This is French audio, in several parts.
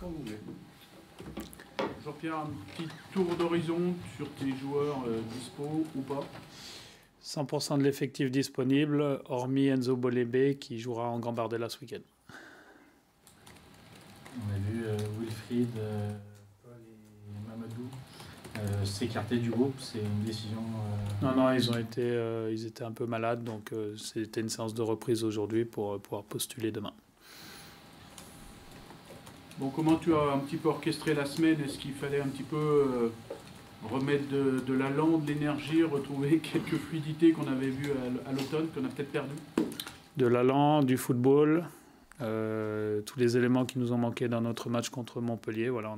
Quand vous voulez. Jean-Pierre, un petit tour d'horizon sur tes joueurs dispo ou pas? 100% de l'effectif disponible, hormis Enzo Bolébé qui jouera en Gambardella ce week-end. On a vu Wilfried, Paul et Mamadou s'écarter du groupe. C'est une décision. Non, ils étaient un peu malades, donc c'était une séance de reprise aujourd'hui pour pouvoir postuler demain. Bon, comment tu as un petit peu orchestré la semaine? Est-ce qu'il fallait un petit peu remettre de l'allant, de l'énergie, retrouver quelques fluidités qu'on avait vues à l'automne, qu'on a peut-être perdu? De l'allant, du football, tous les éléments qui nous ont manqué dans notre match contre Montpellier. Voilà,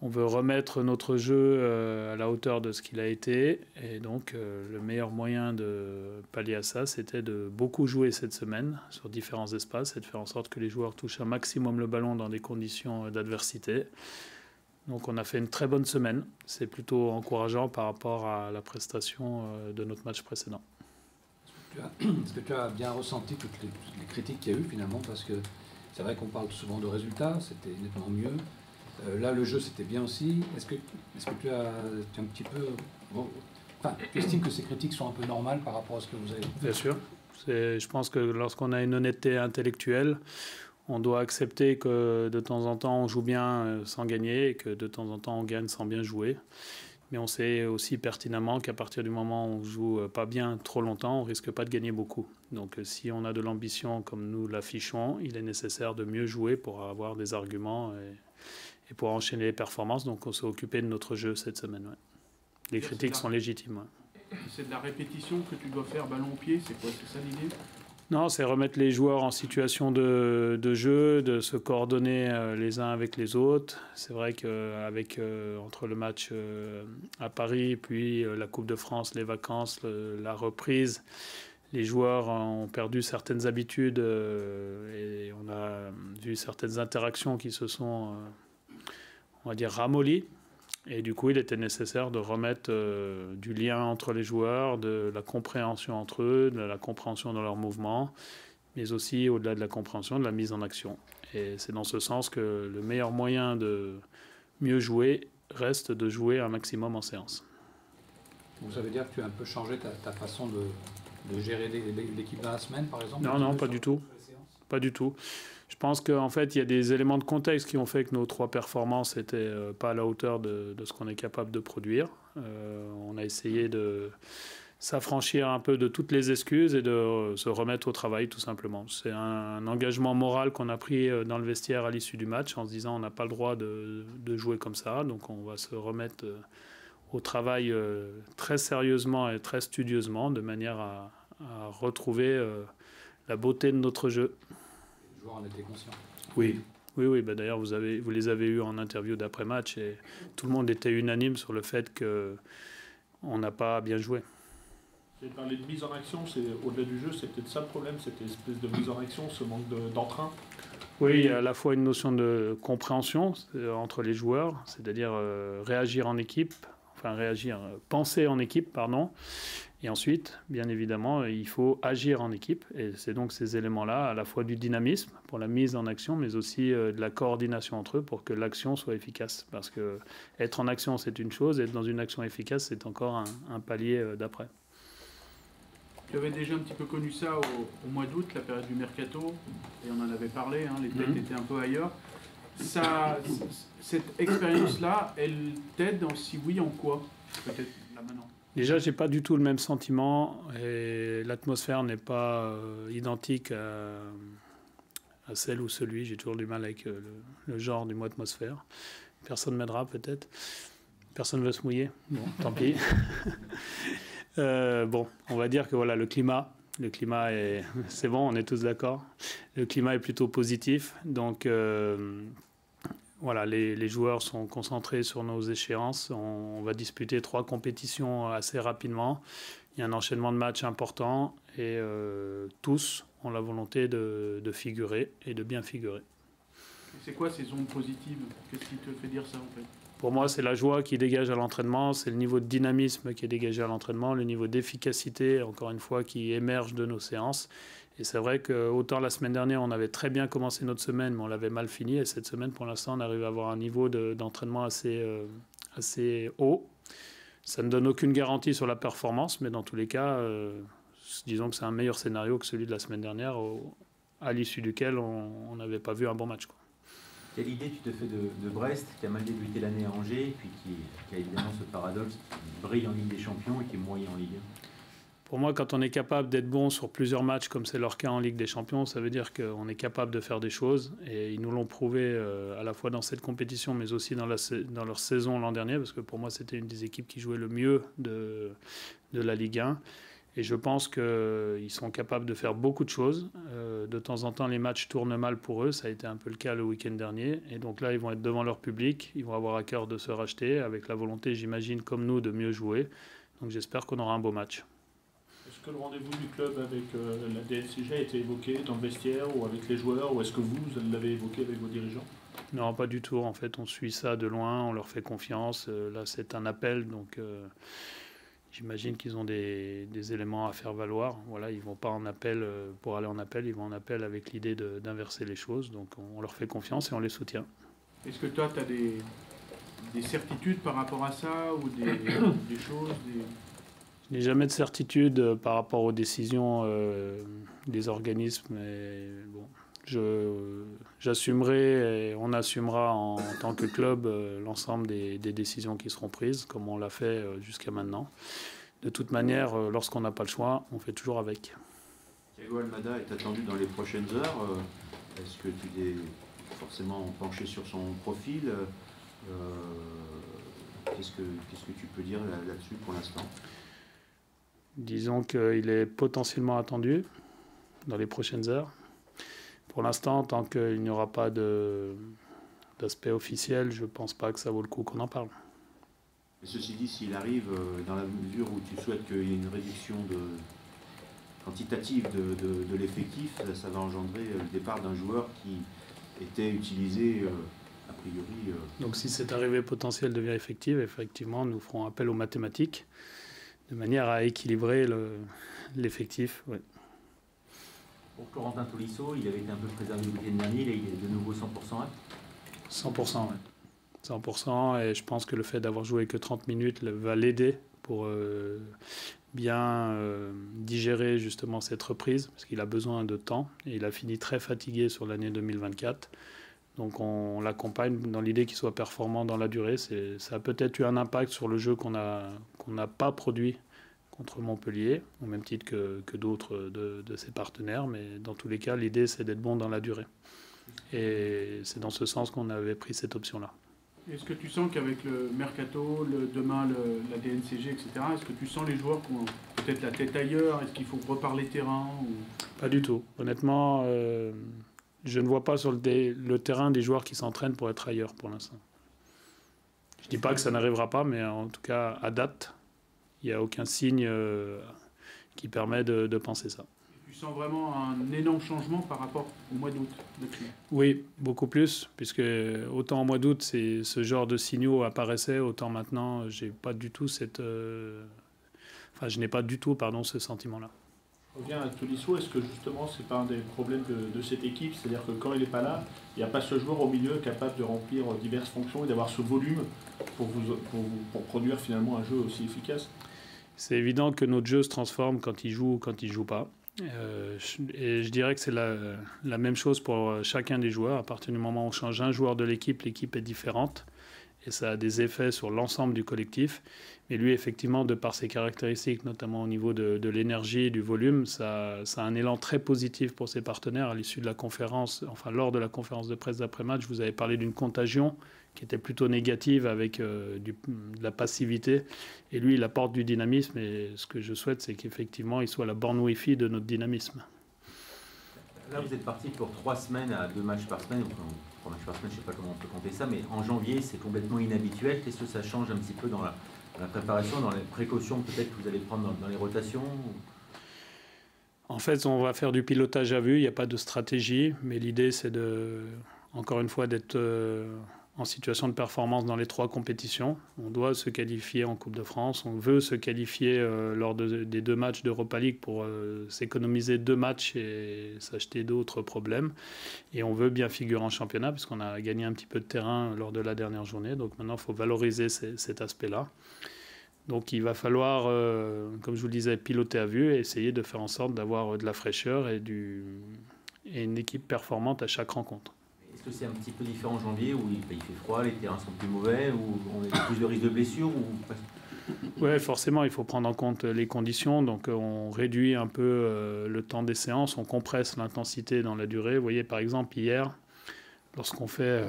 on veut remettre notre jeu à la hauteur de ce qu'il a été. Et donc, le meilleur moyen de pallier à ça, c'était de beaucoup jouer cette semaine sur différents espaces et de faire en sorte que les joueurs touchent un maximum le ballon dans des conditions d'adversité. Donc, on a fait une très bonne semaine. C'est plutôt encourageant par rapport à la prestation de notre match précédent. Est-ce que tu as bien ressenti toutes les critiques qu'il y a eu finalement? Parce que c'est vrai qu'on parle souvent de résultats, c'était nettement mieux. Là, le jeu, c'était bien aussi. Est-ce que tu as un petit peu... Bon, enfin, tu estimes que ces critiques sont un peu normales par rapport à ce que vous avez fait? Bien sûr. Je pense que lorsqu'on a une honnêteté intellectuelle, on doit accepter que de temps en temps, on joue bien sans gagner et que de temps en temps, on gagne sans bien jouer. Mais on sait aussi pertinemment qu'à partir du moment où on joue pas bien trop longtemps, on risque pas de gagner beaucoup. Donc si on a de l'ambition comme nous l'affichons, il est nécessaire de mieux jouer pour avoir des arguments et pour enchaîner les performances. Donc on s'est occupé de notre jeu cette semaine. Ouais. Les critiques sont légitimes. Ouais. C'est de la répétition que tu dois faire ballon au pied, c'est quoi? C'est ça l'idée? Non, c'est remettre les joueurs en situation de jeu, de se coordonner les uns avec les autres. C'est vrai qu'avec entre le match à Paris, puis la Coupe de France, les vacances, la reprise, les joueurs ont perdu certaines habitudes et on a vu certaines interactions qui se sont, on va dire, ramollies. Et du coup, il était nécessaire de remettre du lien entre les joueurs, de la compréhension entre eux, de la compréhension dans leurs mouvements, mais aussi, au-delà de la compréhension, de la mise en action. Et c'est dans ce sens que le meilleur moyen de mieux jouer reste de jouer un maximum en séance. Ça veut dire que tu as un peu changé ta façon de gérer l'équipe dans la semaine, par exemple? Non, pas du tout. Pas du tout. Je pense qu'en fait, il y a des éléments de contexte qui ont fait que nos trois performances n'étaient pas à la hauteur de ce qu'on est capable de produire. On a essayé de s'affranchir un peu de toutes les excuses et de se remettre au travail, tout simplement. C'est un engagement moral qu'on a pris dans le vestiaire à l'issue du match en se disant on n'a pas le droit de jouer comme ça, donc on va se remettre au travail très sérieusement et très studieusement de manière à retrouver la beauté de notre jeu. Les joueurs en étaient conscients. Oui. Bah d'ailleurs, vous les avez eus en interview d'après-match et tout le monde était unanime sur le fait qu'on n'a pas bien joué. J'ai parlé de mise en action, au-delà du jeu, c'est peut-être ça le problème, cette espèce de mise en action, ce manque d'entrain. Oui, il y a à la fois une notion de compréhension entre les joueurs, c'est-à-dire réagir en équipe, penser en équipe, pardon. Et ensuite, bien évidemment, il faut agir en équipe. Et c'est donc ces éléments-là, à la fois du dynamisme pour la mise en action, mais aussi de la coordination entre eux pour que l'action soit efficace. Parce que être en action, c'est une chose, être dans une action efficace, c'est encore un palier d'après. Tu avais déjà un petit peu connu ça au mois d'août, la période du mercato, et on en avait parlé, hein, les têtes étaient un peu ailleurs. Cette expérience-là, elle t'aide, si oui, en quoi? Peut-être là maintenant. Déjà, j'ai pas du tout le même sentiment et l'atmosphère n'est pas identique à celle ou celui. J'ai toujours du mal avec le genre du mot atmosphère. Personne m'aidera peut-être. Personne ne veut se mouiller. Bon, tant pis. Bon, on va dire que voilà, le climat est... C'est bon, on est tous d'accord. Le climat est plutôt positif. Donc... Voilà, les joueurs sont concentrés sur nos échéances. On va disputer 3 compétitions assez rapidement. Il y a un enchaînement de matchs important et tous ont la volonté de figurer et de bien figurer. C'est quoi ces ondes positives? Qu'est-ce qui te fait dire ça en fait? Pour moi, c'est la joie qui dégage à l'entraînement, c'est le niveau de dynamisme qui est dégagé à l'entraînement, le niveau d'efficacité, encore une fois, qui émerge de nos séances. Et c'est vrai que autant la semaine dernière, on avait très bien commencé notre semaine, mais on l'avait mal fini. Et cette semaine, pour l'instant, on arrive à avoir un niveau d'entraînement assez haut. Ça ne donne aucune garantie sur la performance, mais dans tous les cas, disons que c'est un meilleur scénario que celui de la semaine dernière, à l'issue duquel on n'avait pas vu un bon match, quoi. Quelle idée tu te fais de Brest, qui a mal débuté l'année à Angers, et puis qui a évidemment ce paradoxe, qui brille en Ligue des Champions et qui est moyen en Ligue 1? Pour moi, quand on est capable d'être bon sur plusieurs matchs, comme c'est leur cas en Ligue des Champions, ça veut dire qu'on est capable de faire des choses. Et ils nous l'ont prouvé à la fois dans cette compétition, mais aussi dans leur saison l'an dernier, parce que pour moi, c'était une des équipes qui jouait le mieux de la Ligue 1. Et je pense qu'ils sont capables de faire beaucoup de choses. De temps en temps, les matchs tournent mal pour eux. Ça a été un peu le cas le week-end dernier. Et donc là, ils vont être devant leur public. Ils vont avoir à cœur de se racheter, avec la volonté, j'imagine, comme nous, de mieux jouer. Donc j'espère qu'on aura un beau match. Est-ce que le rendez-vous du club avec la DNCG a été évoqué dans le vestiaire ou avec les joueurs, ou est-ce que vous l'avez évoqué avec vos dirigeants? Non, pas du tout. En fait, on suit ça de loin, on leur fait confiance. Là, c'est un appel, donc j'imagine qu'ils ont des éléments à faire valoir. Voilà, ils vont pas en appel pour aller en appel, ils vont en appel avec l'idée d'inverser les choses. Donc on leur fait confiance et on les soutient. Est-ce que toi, tu as des certitudes par rapport à ça, ou des choses Je n'ai jamais de certitude par rapport aux décisions des organismes. Et bon, j'assumerai et on assumera en tant que club l'ensemble des décisions qui seront prises, comme on l'a fait jusqu'à maintenant. De toute manière, lorsqu'on n'a pas le choix, on fait toujours avec. Thiago Almada est attendu dans les prochaines heures. Est-ce que tu t'es forcément penché sur son profil? Qu'est-ce que tu peux dire là-dessus pour l'instant? Disons qu'il est potentiellement attendu dans les prochaines heures. Pour l'instant, tant qu'il n'y aura pas d'aspect officiel, je ne pense pas que ça vaut le coup qu'on en parle. Et ceci dit, s'il arrive dans la mesure où tu souhaites qu'il y ait une réduction quantitative de l'effectif, ça va engendrer le départ d'un joueur qui était utilisé a priori... Donc si cette arrivée potentielle devient effective, effectivement, nous ferons appel aux mathématiques de manière à équilibrer l'effectif. Ouais. Pour Corentin Tolisso, il avait été un peu préservé le week-end dernier, là il est de nouveau 100% apte. 100%, oui. 100%, et je pense que le fait d'avoir joué que 30 minutes va l'aider pour bien digérer justement cette reprise, parce qu'il a besoin de temps, et il a fini très fatigué sur l'année 2024. Donc on l'accompagne dans l'idée qu'il soit performant dans la durée. Ça a peut-être eu un impact sur le jeu qu'on n'a pas produit contre Montpellier, au même titre que d'autres de ses partenaires. Mais dans tous les cas, l'idée, c'est d'être bon dans la durée. Et c'est dans ce sens qu'on avait pris cette option-là. Est-ce que tu sens qu'avec le mercato, demain la DNCG, etc., est-ce que tu sens les joueurs qui ont peut-être la tête ailleurs? Est-ce qu'il faut reparler terrain ou... Pas du tout. Honnêtement, je ne vois pas sur le terrain des joueurs qui s'entraînent pour être ailleurs pour l'instant. Je ne dis pas que ça n'arrivera pas, mais en tout cas, à date, il n'y a aucun signe qui permet de penser ça. Tu sens vraiment un énorme changement par rapport au mois d'août depuis? Oui, beaucoup plus, puisque autant au mois d'août, ce genre de signaux apparaissaient, autant maintenant, je n'ai pas du tout ce sentiment-là. On revient à Tolisso, est-ce que justement c'est pas un des problèmes de cette équipe, c'est-à-dire que quand il n'est pas là, il n'y a pas ce joueur au milieu capable de remplir diverses fonctions et d'avoir ce volume pour produire finalement un jeu aussi efficace? C'est évident que notre jeu se transforme quand il joue ou quand il ne joue pas. Et je dirais que c'est la même chose pour chacun des joueurs. À partir du moment où on change un joueur de l'équipe est différente. Et ça a des effets sur l'ensemble du collectif. Mais lui, effectivement, de par ses caractéristiques, notamment au niveau de l'énergie et du volume, ça a un élan très positif pour ses partenaires. À l'issue de la conférence, enfin lors de la conférence de presse d'après-match, vous avez parlé d'une contagion qui était plutôt négative avec de la passivité. Et lui, il apporte du dynamisme. Et ce que je souhaite, c'est qu'effectivement, il soit la borne Wi-Fi de notre dynamisme. Là, vous êtes parti pour 3 semaines à 2 matchs par semaine. 3 matchs par semaine, je ne sais pas comment on peut compter ça, mais en janvier, c'est complètement inhabituel. Qu'est-ce que ça change un petit peu dans la préparation, dans les précautions peut-être que vous allez prendre dans les rotations? En fait, on va faire du pilotage à vue. Il n'y a pas de stratégie, mais l'idée, c'est encore une fois, d'être en situation de performance dans les 3 compétitions. On doit se qualifier en Coupe de France. On veut se qualifier lors des 2 matchs d'Europa League pour s'économiser 2 matchs et s'acheter d'autres problèmes. Et on veut bien figurer en championnat parce qu'on a gagné un petit peu de terrain lors de la dernière journée. Donc maintenant, il faut valoriser cet aspect-là. Donc il va falloir, comme je vous le disais, piloter à vue et essayer de faire en sorte d'avoir de la fraîcheur et une équipe performante à chaque rencontre. Est-ce que c'est un petit peu différent en janvier où il fait froid, les terrains sont plus mauvais, où on a plus de risques de blessures Oui, forcément, il faut prendre en compte les conditions. Donc on réduit un peu le temps des séances, on compresse l'intensité dans la durée. Vous voyez, par exemple, hier, lorsqu'on fait...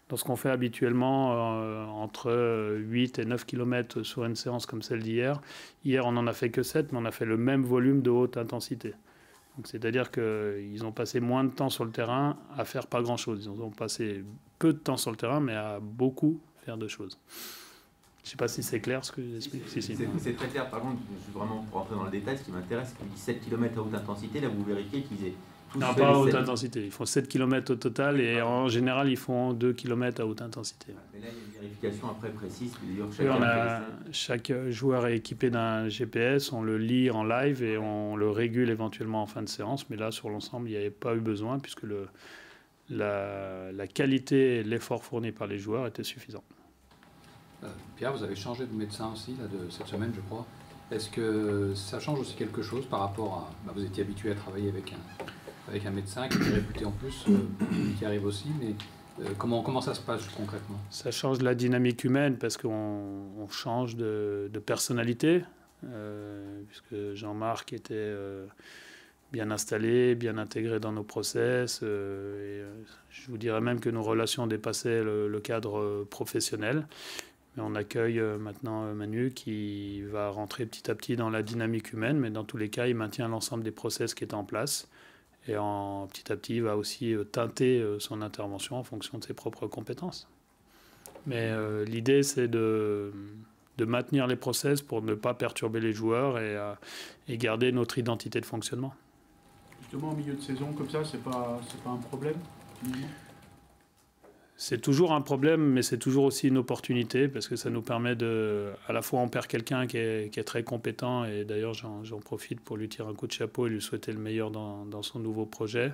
Lorsqu'on fait habituellement entre 8 et 9 km sur une séance comme celle d'hier, hier on n'en a fait que 7, mais on a fait le même volume de haute intensité. C'est-à-dire qu'ils ont passé moins de temps sur le terrain à faire pas grand-chose. Ils ont passé peu de temps sur le terrain, mais à beaucoup faire de choses. Je ne sais pas si c'est clair ce que j'explique. C'est très clair. Par contre, vraiment pour rentrer dans le détail, ce qui m'intéresse, c'est que 7 km à haute intensité, là vous vérifiez qu'ils aient... Non, pas à haute intensité. Ils font 7 km au total et en général, ils font 2 km à haute intensité. Mais là, il y a une vérification après précise. Chaque joueur est équipé d'un GPS, on le lit en live et on le régule éventuellement en fin de séance. Mais là, sur l'ensemble, il n'y avait pas eu besoin puisque la qualité et l'effort fourni par les joueurs était suffisant. Pierre, vous avez changé de médecin aussi là, de cette semaine, je crois. Est-ce que ça change aussi quelque chose par rapport à... vous étiez habitué à travailler avec un médecin qui est réputé en plus, qui arrive aussi, mais comment ça se passe concrètement? Ça change la dynamique humaine parce qu'on change de personnalité, puisque Jean-Marc était bien installé, bien intégré dans nos process, et je vous dirais même que nos relations dépassaient le cadre professionnel. Mais on accueille maintenant Manu qui va rentrer petit à petit dans la dynamique humaine, mais dans tous les cas, il maintient l'ensemble des process qui étaient en place. Et petit à petit, il va aussi teinter son intervention en fonction de ses propres compétences. Mais l'idée, c'est de maintenir les process pour ne pas perturber les joueurs et garder notre identité de fonctionnement. Justement, au milieu de saison, comme ça, c'est pas un problème finalement ? C'est toujours un problème, mais c'est toujours aussi une opportunité parce que ça nous permet à la fois on perd quelqu'un qui est très compétent et d'ailleurs j'en profite pour lui tirer un coup de chapeau et lui souhaiter le meilleur dans son nouveau projet.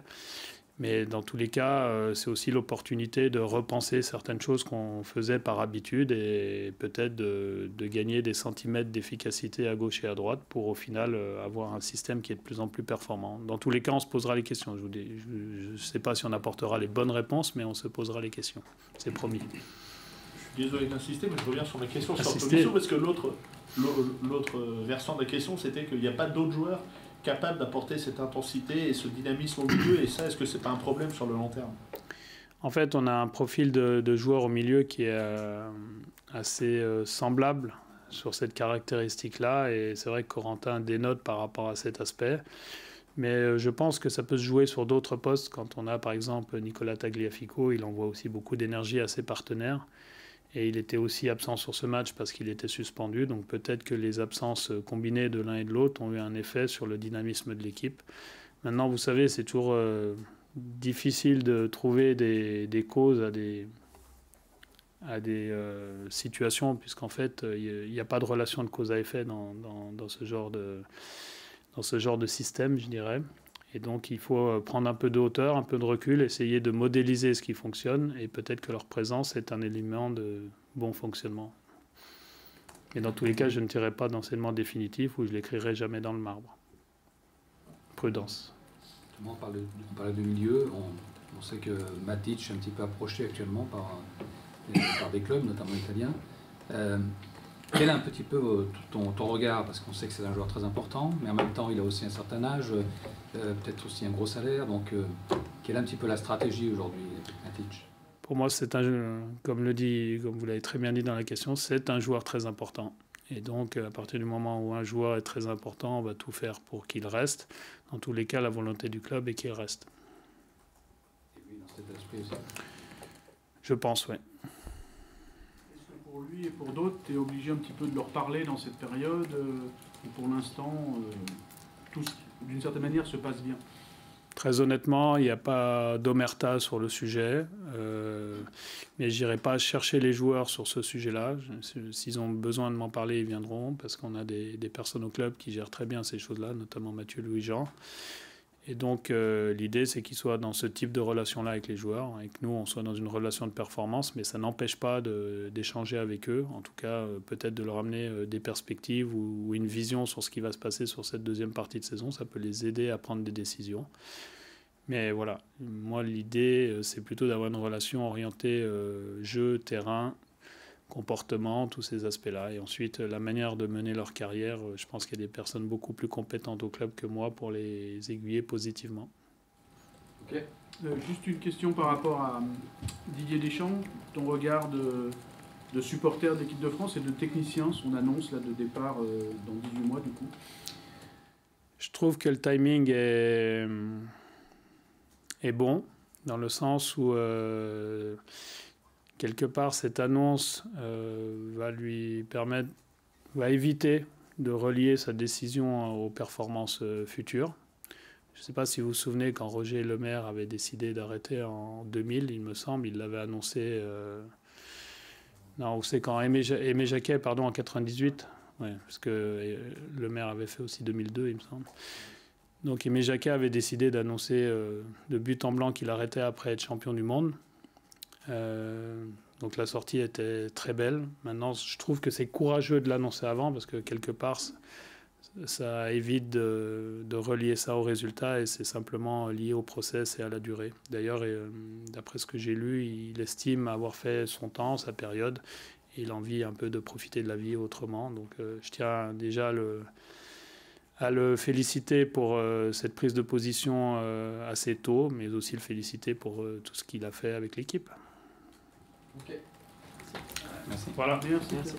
Mais dans tous les cas, c'est aussi l'opportunité de repenser certaines choses qu'on faisait par habitude et peut-être de gagner des centimètres d'efficacité à gauche et à droite pour au final avoir un système qui est de plus en plus performant. Dans tous les cas, on se posera les questions. Je ne sais pas si on apportera les bonnes réponses, mais on se posera les questions. C'est promis. Je suis désolé d'insister, mais je reviens sur ma question sur Tolisso parce que l'autre versant de la question, c'était qu'il n'y a pas d'autres joueurs capable d'apporter cette intensité et ce dynamisme au milieu, et ça, est-ce que c'est pas un problème sur le long terme? En fait, on a un profil de joueur au milieu qui est assez semblable sur cette caractéristique-là, et c'est vrai que Corentin dénote par rapport à cet aspect. Mais je pense que ça peut se jouer sur d'autres postes. Quand on a par exemple Nicolas Tagliafico, il envoie aussi beaucoup d'énergie à ses partenaires. Et il était aussi absent sur ce match parce qu'il était suspendu. Donc peut-être que les absences combinées de l'un et de l'autre ont eu un effet sur le dynamisme de l'équipe. Maintenant, vous savez, c'est toujours difficile de trouver des causes à des situations, puisqu'en fait, il n'y a pas de relation de cause à effet dans ce genre de système, je dirais. Et donc, il faut prendre un peu de hauteur, un peu de recul, essayer de modéliser ce qui fonctionne, et peut-être que leur présence est un élément de bon fonctionnement. Et dans tous les cas, je ne tirerai pas d'enseignement définitif ou je ne l'écrirai jamais dans le marbre. Prudence. On parlait du milieu. On sait que Matic est un petit peu approché actuellement par des clubs, notamment italiens. Quel est un petit peu ton regard, parce qu'on sait que c'est un joueur très important, mais en même temps il a aussi un certain âge, peut-être aussi un gros salaire, donc quelle est un petit peu la stratégie aujourd'hui, Matic? Pour moi, comme vous l'avez très bien dit dans la question, c'est un joueur très important. Et donc, à partir du moment où un joueur est très important, on va tout faire pour qu'il reste. Dans tous les cas, la volonté du club est qu'il reste. Et lui, dans cet esprit aussi. Je pense, oui. Pour lui et pour d'autres, tu es obligé un petit peu de leur parler dans cette période où pour l'instant, tout, d'une certaine manière, se passe bien? Très honnêtement, il n'y a pas d'omerta sur le sujet, mais je n'irai pas chercher les joueurs sur ce sujet-là. S'ils ont besoin de m'en parler, ils viendront, parce qu'on a des personnes au club qui gèrent très bien ces choses-là, notamment Mathieu Louis-Jean. Et donc, l'idée, c'est qu'ils soient dans ce type de relation-là avec les joueurs, et que nous, on soit dans une relation de performance, mais ça n'empêche pas d'échanger avec eux, en tout cas, peut-être de leur amener des perspectives ou une vision sur ce qui va se passer sur cette deuxième partie de saison. Ça peut les aider à prendre des décisions. Mais voilà, moi, l'idée, c'est plutôt d'avoir une relation orientée jeu, terrain, comportement, tous ces aspects-là. Et ensuite, la manière de mener leur carrière, je pense qu'il y a des personnes beaucoup plus compétentes au club que moi pour les aiguiller positivement. Ok. Juste une question par rapport à Didier Deschamps, ton regard de supporter d'équipe de France et de technicien, son annonce là, de départ dans 18 mois du coup. Je trouve que le timing est bon, dans le sens où quelque part cette annonce va éviter de relier sa décision aux performances futures. Je ne sais pas si vous vous souvenez quand Roger Lemaire avait décidé d'arrêter en 2000, il me semble, il l'avait annoncé. Non, c'est quand Aimé Jacquet, en 98. Ouais, parce que Lemaire avait fait aussi 2002, il me semble. Donc Aimé Jacquet avait décidé d'annoncer de but en blanc qu'il arrêtait après être champion du monde. Donc la sortie était très belle. Maintenant, je trouve que c'est courageux de l'annoncer avant parce que quelque part, ça évite de relier ça au résultat et c'est simplement lié au process et à la durée. D'ailleurs, d'après ce que j'ai lu, il estime avoir fait son temps, sa période, et il a envie un peu de profiter de la vie autrement. Donc je tiens déjà à le féliciter pour cette prise de position assez tôt, mais aussi le féliciter pour tout ce qu'il a fait avec l'équipe. Ok. Merci. Voilà. Merci. Merci.